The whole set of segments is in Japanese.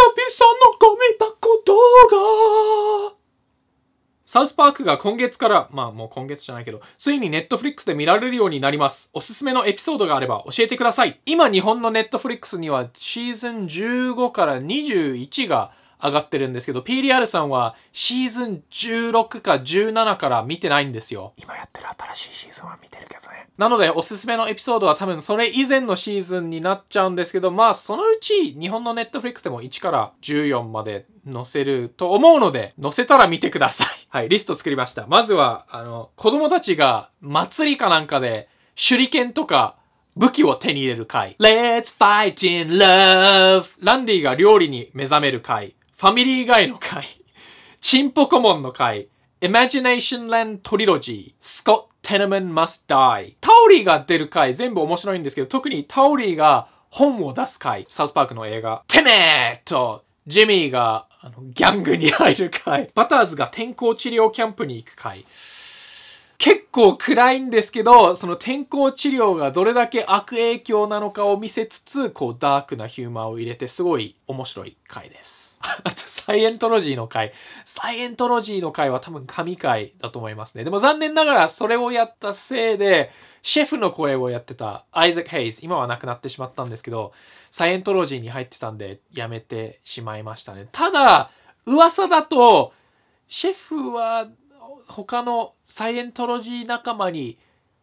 々のゴミ箱動画。サウスパークが今月から、もう今月じゃないけど、ついにネットフリックスで見られるようになります。おすすめのエピソードがあれば教えてください。今日本のネットフリックスにはシーズン15から21が上がってるんですけど、PDR さんはシーズン16か17から見てないんですよ。今やってる新しいシーズンは見てるけどね。なのでおすすめのエピソードは多分それ以前のシーズンになっちゃうんですけど、そのうち日本のネットフリックスでも1から14まで載せると思うので、載せたら見てください。はい、リスト作りました。まずは、子供たちが祭りかなんかで手裏剣とか武器を手に入れる回。Let's fight in love! ランディが料理に目覚める回。ファミリーガイの回。チンポコモンの回。Imagination Land Trilogy。Scott Tenorman Must Die。タオリーが出る回全部面白いんですけど、特にタオリーが本を出す回。サウスパークの映画。てめーと、ジミーがギャングに入る回。バターズが健康治療キャンプに行く回。結構暗いんですけど、その健康治療がどれだけ悪影響なのかを見せつつ、ダークなヒューマンを入れてすごい面白い回です。あと、サイエントロジーの回。サイエントロジーの回は多分神回だと思いますね。でも残念ながらそれをやったせいで、シェフの声をやってたアイザック・ヘイズ、今は亡くなってしまったんですけど、サイエントロジーに入ってたんでやめてしまいましたね。ただ、噂だと、シェフは他のサイエントロジー仲間に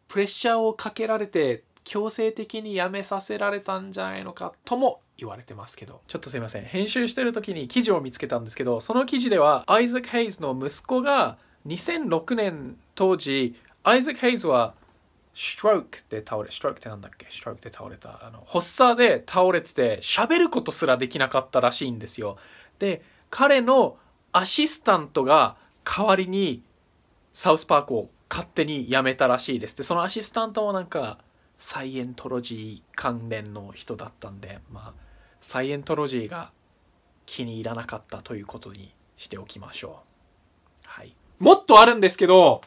プレッシャーをかけられて強制的に辞めさせられたんじゃないのかとも言われてますけど。ちょっとすいません。編集してる時に記事を見つけたんですけど、その記事ではアイザック・ヘイズの息子が2006年当時、アイザック・ヘイズはストロークで倒れ、ストロークってなんだっけ？ストロークで倒れた。発作で倒れてて、喋ることすらできなかったらしいんですよ。で、彼のアシスタントが代わりにサウスパークを勝手に辞めたらしいです。で、そのアシスタントもなんかサイエントロジー関連の人だったんで、サイエントロジーが気に入らなかったということにしておきましょう。はい。もっとあるんですけど、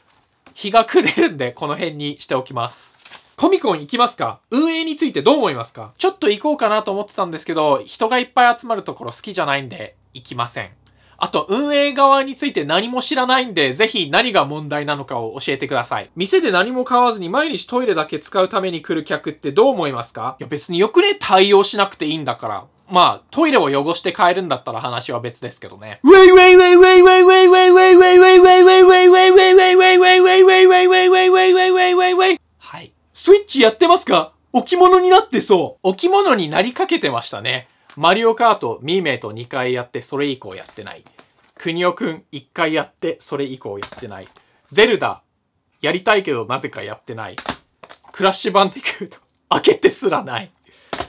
日が暮れるんでこの辺にしておきます。コミコン行きますか？運営についてどう思いますか？ちょっと行こうかなと思ってたんですけど、人がいっぱい集まるところ好きじゃないんで行きません。あと、運営側について何も知らないんで、ぜひ何が問題なのかを教えてください。店で何も買わずに毎日トイレだけ使うために来る客ってどう思いますか？いや別によくね、対応しなくていいんだから。トイレを汚して帰るんだったら話は別ですけどね。はい。スイッチやってますか？置物になってそう。置物になりかけてましたね。マリオカート、ミーメイと2回やって、それ以降やってない。クニオくん1回やって、それ以降やってない。ゼルダ、やりたいけどなぜかやってない。クラッシュバンディクート、開けてすらない。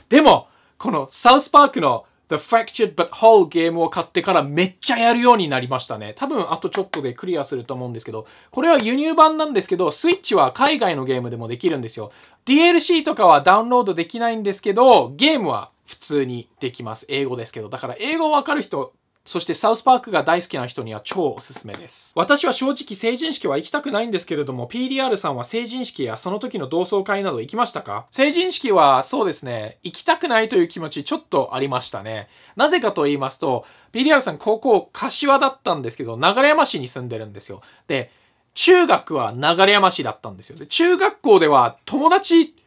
でも、このサウスパークの The Fractured But Whole ゲームを買ってからめっちゃやるようになりましたね。多分あとちょっとでクリアすると思うんですけど、これは輸入版なんですけど、スイッチは海外のゲームでもできるんですよ。DLC とかはダウンロードできないんですけど、ゲームは普通にできます。英語ですけど。だから英語わかる人、そしてサウスパークが大好きな人には超おすすめです。私は正直成人式は行きたくないんですけれども、PDR さんは成人式やその時の同窓会など行きましたか？成人式はそうですね、行きたくないという気持ちちょっとありましたね。なぜかと言いますと、PDR さん高校柏だったんですけど、流山市に住んでるんですよ。で、中学は流山市だったんですよ。で、中学校では友達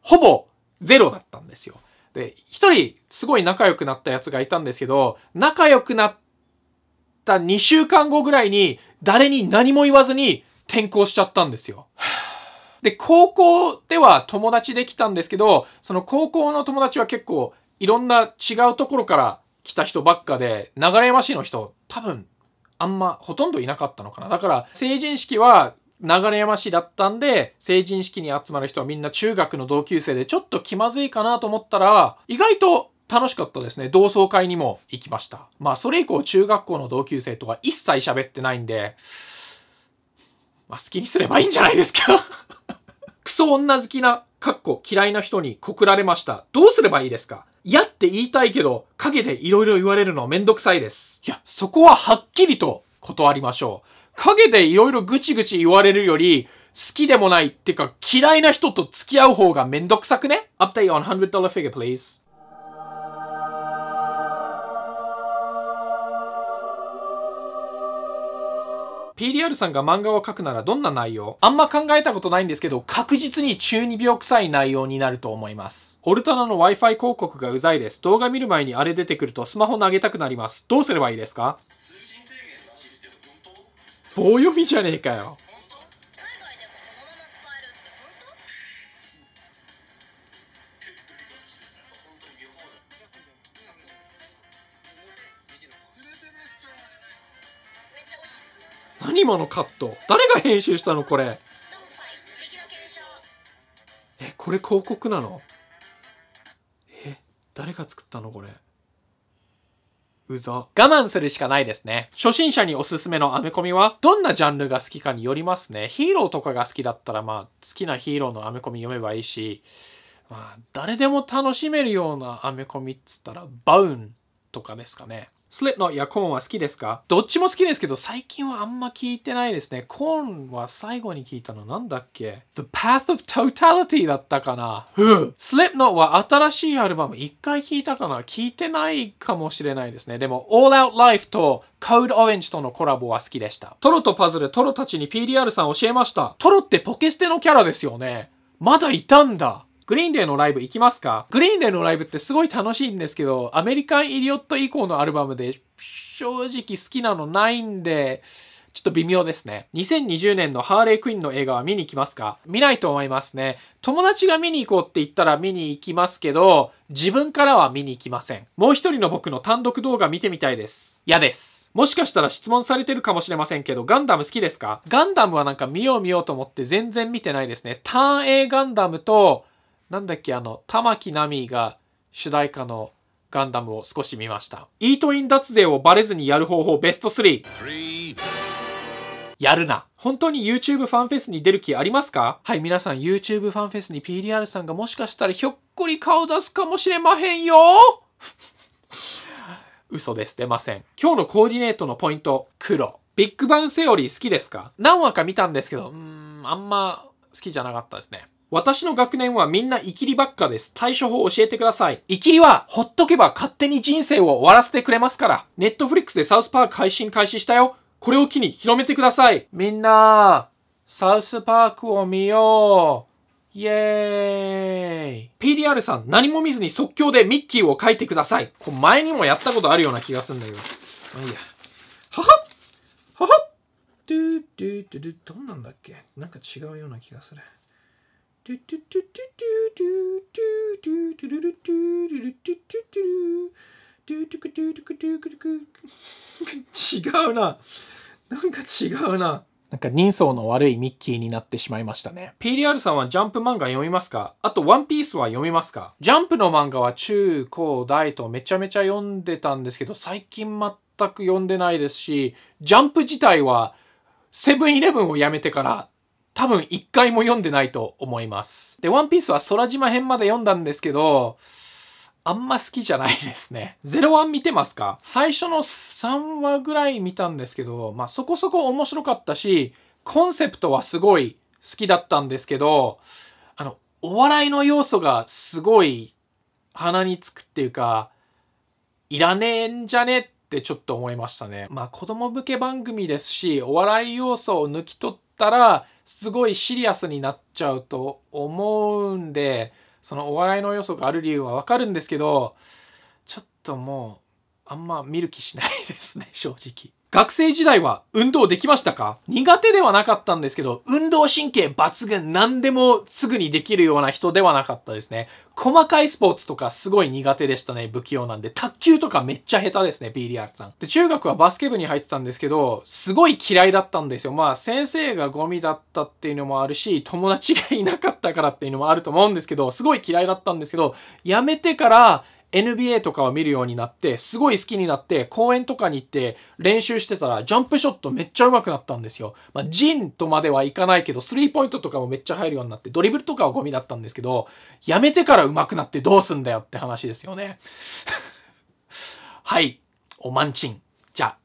ほぼゼロだったんですよ。で、一人すごい仲良くなったやつがいたんですけど、仲良くなった2週間後ぐらいに誰に何も言わずに転校しちゃったんですよ。で、高校では友達できたんですけど、その高校の友達は結構いろんな違うところから来た人ばっかで、流山市の人多分ほとんどいなかったのかな。だから成人式は流山市だったんで、成人式に集まる人はみんな中学の同級生でちょっと気まずいかなと思ったら、意外と楽しかったですね。同窓会にも行きました。それ以降中学校の同級生とは一切喋ってないんで、好きにすればいいんじゃないですか。クソ女好きな、嫌いな人に告られました。どうすればいいですか？嫌って言いたいけど、陰でいろいろ言われるのめんどくさいです。いや、そこははっきりと断りましょう。陰でいろいろぐちぐち言われるより、好きでもないってか嫌いな人と付き合う方がめんどくさくね？ Update on $100 figure please. PDR さんが漫画を描くならどんな内容？あんま考えたことないんですけど、確実に中二病臭い内容になると思います。オルタナの Wi-Fi 広告がうざいです。動画見る前にあれ出てくるとスマホ投げたくなります。どうすればいいですか？棒読みじゃねえかよ。何今のカット？誰が編集したのこれ？これ広告なの？誰が作ったのこれ？うざ。我慢するしかないですね。初心者におすすめのアメコミはどんなジャンルが好きかによりますね。ヒーローとかが好きだったら好きなヒーローのアメコミ読めばいいし、誰でも楽しめるようなアメコミっつったらバウンとかですかね。スリップノットやコーンは好きですか？どっちも好きですけど最近はあんま聞いてないですね。コーンは最後に聞いたのなんだっけ？ The Path of Totality だったかな。スリップノットは新しいアルバム1回聞いたかな？聞いてないかもしれないですね。でも All Out Life と Code Orange とのコラボは好きでした。トロとパズル、トロたちに PDR さん教えました。トロってポケステのキャラですよね。まだいたんだ。グリーンデーのライブ行きますか？グリーンデーのライブってすごい楽しいんですけど、アメリカン・イディオット以降のアルバムで正直好きなのないんで、ちょっと微妙ですね。2020年のハーレー・クイーンの映画は見に行きますか？見ないと思いますね。友達が見に行こうって言ったら見に行きますけど、自分からは見に行きません。もう一人の僕の単独動画見てみたいです。嫌です。もしかしたら質問されてるかもしれませんけど、ガンダム好きですか？ガンダムは見ようと思って全然見てないですね。ターン A ガンダムと、なんだっけ玉木奈美が主題歌のガンダムを少し見ました。イートイン脱税をバレずにやる方法ベスト3。やるな。本当に YouTube ファンフェスに出る気ありますか？はい、皆さん YouTube ファンフェスに PDR さんがもしかしたらひょっこり顔出すかもしれまへんよ嘘です。出ません。今日のコーディネートのポイント、黒。ビッグバンセオリー好きですか？何話か見たんですけど、あんま好きじゃなかったですね。私の学年はみんなイキリばっかです。対処法教えてください。イキリはほっとけば勝手に人生を終わらせてくれますから。ネットフリックスでサウスパーク配信開始したよ。これを機に広めてください。みんな、サウスパークを見よう。イエーイ。PDR さん、何も見ずに即興でミッキーを描いてください。これ前にもやったことあるような気がするんだけど。まあいいや。ははははドゥドゥドゥドゥ、どんなんだっけ？なんか違うような気がする。違うな。なんか違うな。なんか人相の悪いミッキーになってしまいましたね。PDR さんはジャンプ漫画読みますか？あとワンピースは読みますか？ジャンプの漫画は中高大とめちゃめちゃ読んでたんですけど、最近全く読んでないですし、ジャンプ自体はセブンイレブンをやめてから多分一回も読んでないと思います。で、ワンピースは空島編まで読んだんですけど、あんま好きじゃないですね。01見てますか？最初の3話ぐらい見たんですけど、そこそこ面白かったし、コンセプトはすごい好きだったんですけど、お笑いの要素がすごい鼻につくっていうか、いらねえんじゃねってちょっと思いましたね。子供向け番組ですし、お笑い要素を抜き取ったら、すごいシリアスになっちゃうと思うんで、そのお笑いの要素がある理由はわかるんですけど、ちょっともうあんま見る気しないですね、正直。学生時代は運動できましたか？苦手ではなかったんですけど、運動神経抜群、何でもすぐにできるような人ではなかったですね。細かいスポーツとかすごい苦手でしたね、不器用なんで。卓球とかめっちゃ下手ですね、PDR さん。で、中学はバスケ部に入ってたんですけど、すごい嫌いだったんですよ。先生がゴミだったっていうのもあるし、友達がいなかったからっていうのもあると思うんですけど、すごい嫌いだったんですけど、辞めてから、NBA とかを見るようになって、すごい好きになって、公園とかに行って練習してたら、ジャンプショットめっちゃ上手くなったんですよ。ジンとまではいかないけど、スリーポイントとかもめっちゃ入るようになって、ドリブルとかはゴミだったんですけど、やめてから上手くなってどうすんだよって話ですよね。はい。おまんちん。じゃあ。